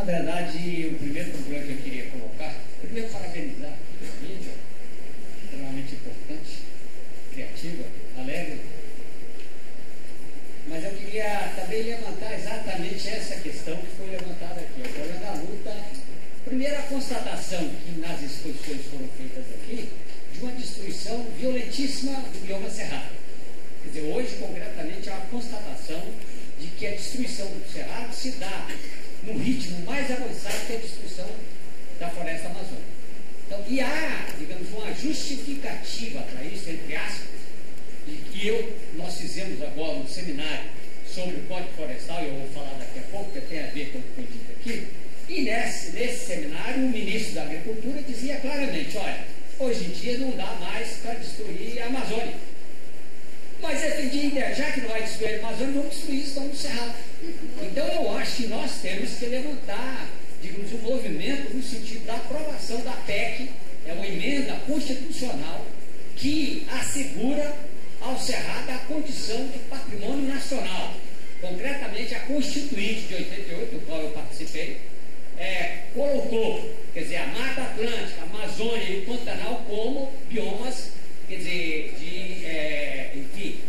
Na verdade, o primeiro problema que eu queria colocar, primeiro parabenizar a mídia, extremamente importante, criativa, alegre, mas eu queria também levantar exatamente essa questão que foi levantada aqui, o problema da luta. Primeiro, a constatação que nas exposições foram feitas aqui, de uma destruição violentíssima do bioma cerrado. Quer dizer, hoje, concretamente, há uma constatação de que a destruição do cerrado se dá num ritmo mais avançado que a destruição da floresta amazônica. Então, e há, digamos, uma justificativa para isso, entre aspas, e que nós fizemos agora um seminário sobre o Código Florestal, e eu vou falar daqui a pouco, porque tem a ver com o que foi dito aqui, e nesse seminário o ministro da Agricultura dizia claramente, olha, hoje em dia não dá mais para destruir a Amazônia. Mas defendia, já que não vai destruir a Amazônia, vamos destruir isso no Cerrado. Então eu acho que nós temos que levantar, digamos, um movimento no sentido da aprovação da PEC, é uma emenda constitucional que assegura ao Cerrado a condição de patrimônio nacional. Concretamente, a Constituinte de 88, do qual eu participei, colocou, quer dizer, a Mata Atlântica, a Amazônia e o Pantanal como biomas, quer dizer, enfim,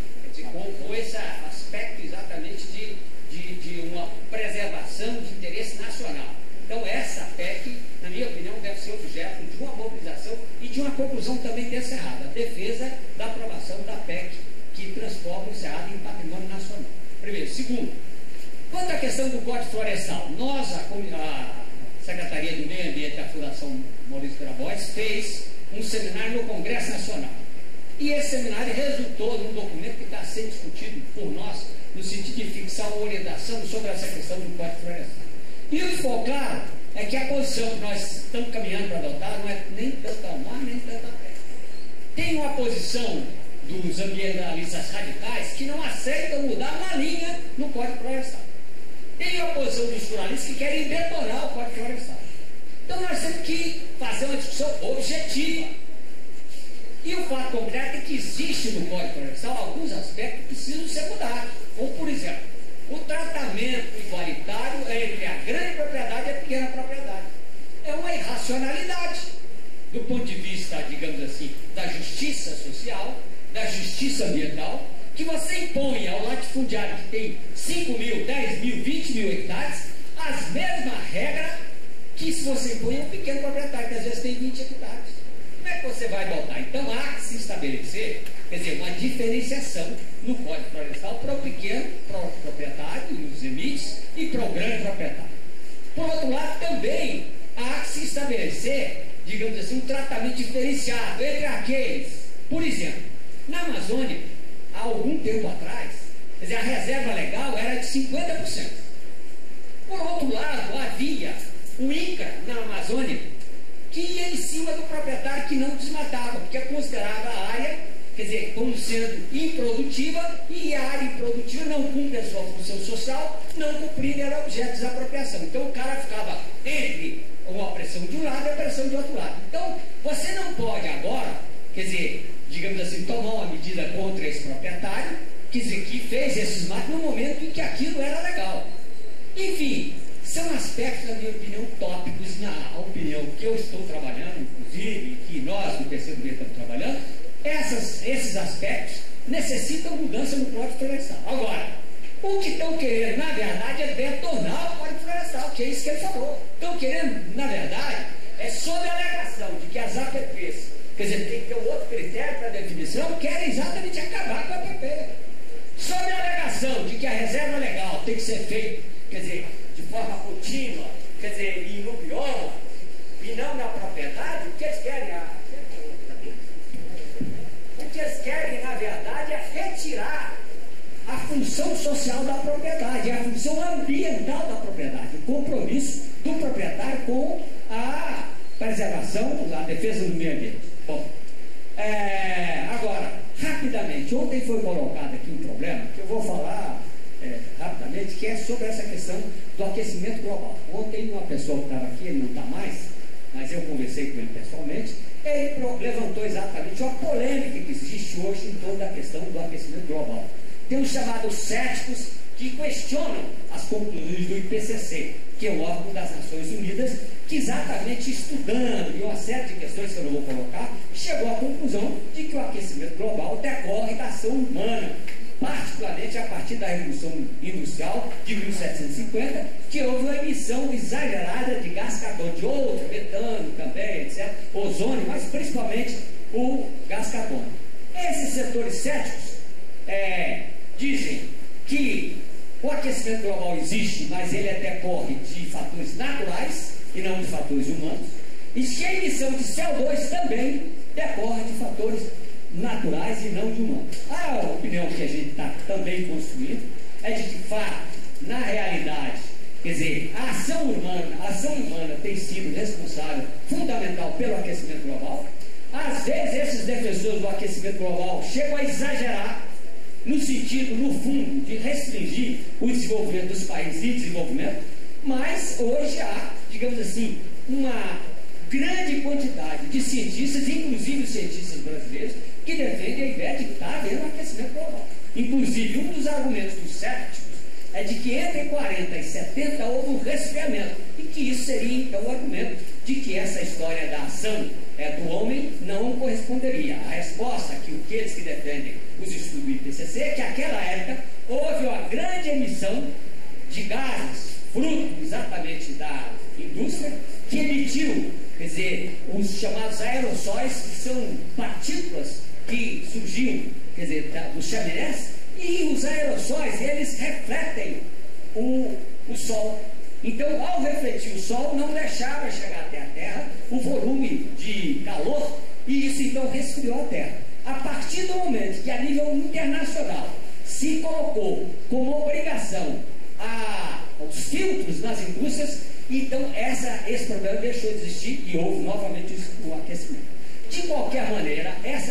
com esse aspecto exatamente de uma preservação de interesse nacional. Então, essa PEC, na minha opinião, deve ser objeto de uma mobilização e de uma conclusão também desse Cerrado, a defesa da aprovação da PEC que transforma o Cerrado em patrimônio nacional. Primeiro. Segundo, quanto à questão do Código Florestal, nós, a Secretaria do Meio Ambiente da Fundação Maurício Grabois, fez um seminário no Congresso Nacional. E esse seminário resultou num documento que está sendo discutido por nós, no sentido de fixar uma orientação sobre essa questão do Código Florestal. E o que ficou claro é que a posição que nós estamos caminhando para adotar não é nem tanto ao mar, nem tanto à terra. Tem uma posição dos ambientalistas radicais que não aceitam mudar uma linha no Código Florestal. Tem a posição dos jornalistas que querem detonar o Código Florestal. Então nós temos que fazer uma discussão objetiva. E o fato concreto é que existe no Código Florestal alguns aspectos que precisam ser mudados. Como, por exemplo, o tratamento igualitário entre a grande propriedade e a pequena propriedade. É uma irracionalidade do ponto de vista, digamos assim, da justiça social, da justiça ambiental, que você impõe ao latifundiário que tem 5 mil, 10 mil, 20 mil hectares, as mesmas regras que se você impõe a um pequeno proprietário, que às vezes tem 20 hectares. Como é que você vai botar? Então há que se estabelecer, quer dizer, uma diferenciação no Código Florestal para o pequeno proprietário e os limites e para o grande proprietário. Por outro lado, também há que se estabelecer, digamos assim, um tratamento diferenciado entre aqueles, por exemplo, na Amazônia, há algum tempo atrás, quer dizer, a reserva legal era de 50%. Por outro lado, havia o INCRA na Amazônia, que ia em cima do proprietário que não desmatava, porque considerava a área, quer dizer, como sendo improdutiva, e a área improdutiva não cumpre a sua função social, não cumprindo, era objeto de desapropriação. Então o cara ficava entre uma pressão de um lado e a pressão do outro lado. Então você não pode agora, quer dizer, digamos assim, tomar uma medida contra esse proprietário, quer dizer, que fez esses matos no momento em que aquilo era legal. Enfim, são aspectos, na minha opinião, tópicos, na opinião que eu estou trabalhando, inclusive, que nós, no PCdoB, estamos trabalhando, esses aspectos necessitam mudança no Código Florestal. Agora, o que estão querendo, na verdade, é detonar o Código Florestal, que é isso que ele falou. Estão querendo, na verdade, sob a alegação de que as APPs, quer dizer, tem que ter um outro critério para definição, querem exatamente acabar com a APP. Sob a alegação de que a reserva legal tem que ser feita, quer dizer, de forma contínua, quer dizer, e no bioma, e não na propriedade, o que eles querem? O que eles querem, na verdade, é retirar a função social da propriedade, a função ambiental da propriedade, o compromisso do proprietário com a preservação, a defesa do meio ambiente. Bom, agora, rapidamente, ontem foi colocado aqui um problema, que eu vou falar rapidamente, que é sobre essa questão do aquecimento global. Ontem uma pessoa que estava aqui, ele não está mais, mas eu conversei com ele pessoalmente, ele levantou exatamente uma polêmica que existe hoje em torno da questão do aquecimento global. Tem os chamados céticos que questionam as conclusões do IPCC, que que é o órgão das Nações Unidas, que exatamente estudando e uma série de questões que eu não vou colocar, chegou à conclusão de que o aquecimento global decorre da ação humana, particularmente a partir da Revolução Industrial de 1750, que houve uma emissão exagerada de gás carbônico, de outro, metano também, etc., ozônio, mas principalmente o gás carbônico. Esses setores céticos dizem que o aquecimento global existe, mas ele decorre de fatores naturais e não de fatores humanos, e que a emissão de CO2 também decorre de fatores naturais e não de humanos. A opinião que a gente está também construindo é de que, na realidade, quer dizer, a ação humana tem sido responsável, fundamental, pelo aquecimento global. Às vezes, esses defensores do aquecimento global chegam a exagerar no sentido, no fundo, de restringir o desenvolvimento dos países em desenvolvimento, mas hoje há, digamos assim, uma grande quantidade de cientistas, inclusive os cientistas brasileiros, que defendem a ideia de que está havendo um aquecimento global. Inclusive, um dos argumentos dos céticos é de que entre 40 e 70 houve um resfriamento, e que isso seria, então, o argumento de que essa história da ação do homem não corresponderia. A resposta que aqueles que defendem os estudos do IPCC é que naquela época houve uma grande emissão de gases, fruto exatamente da indústria, que emitiu, quer dizer, os chamados aerossóis, que são partículas que surgiam, quer dizer, dos chaminés, e os aerossóis, eles refletem o Sol. Então, ao refletir o Sol, não deixava chegar até a Terra o volume de calor, e isso então resfriou a Terra. A partir do momento que a nível internacional se colocou como obrigação os filtros nas indústrias, então esse problema deixou de existir e houve novamente o aquecimento. De qualquer maneira, essa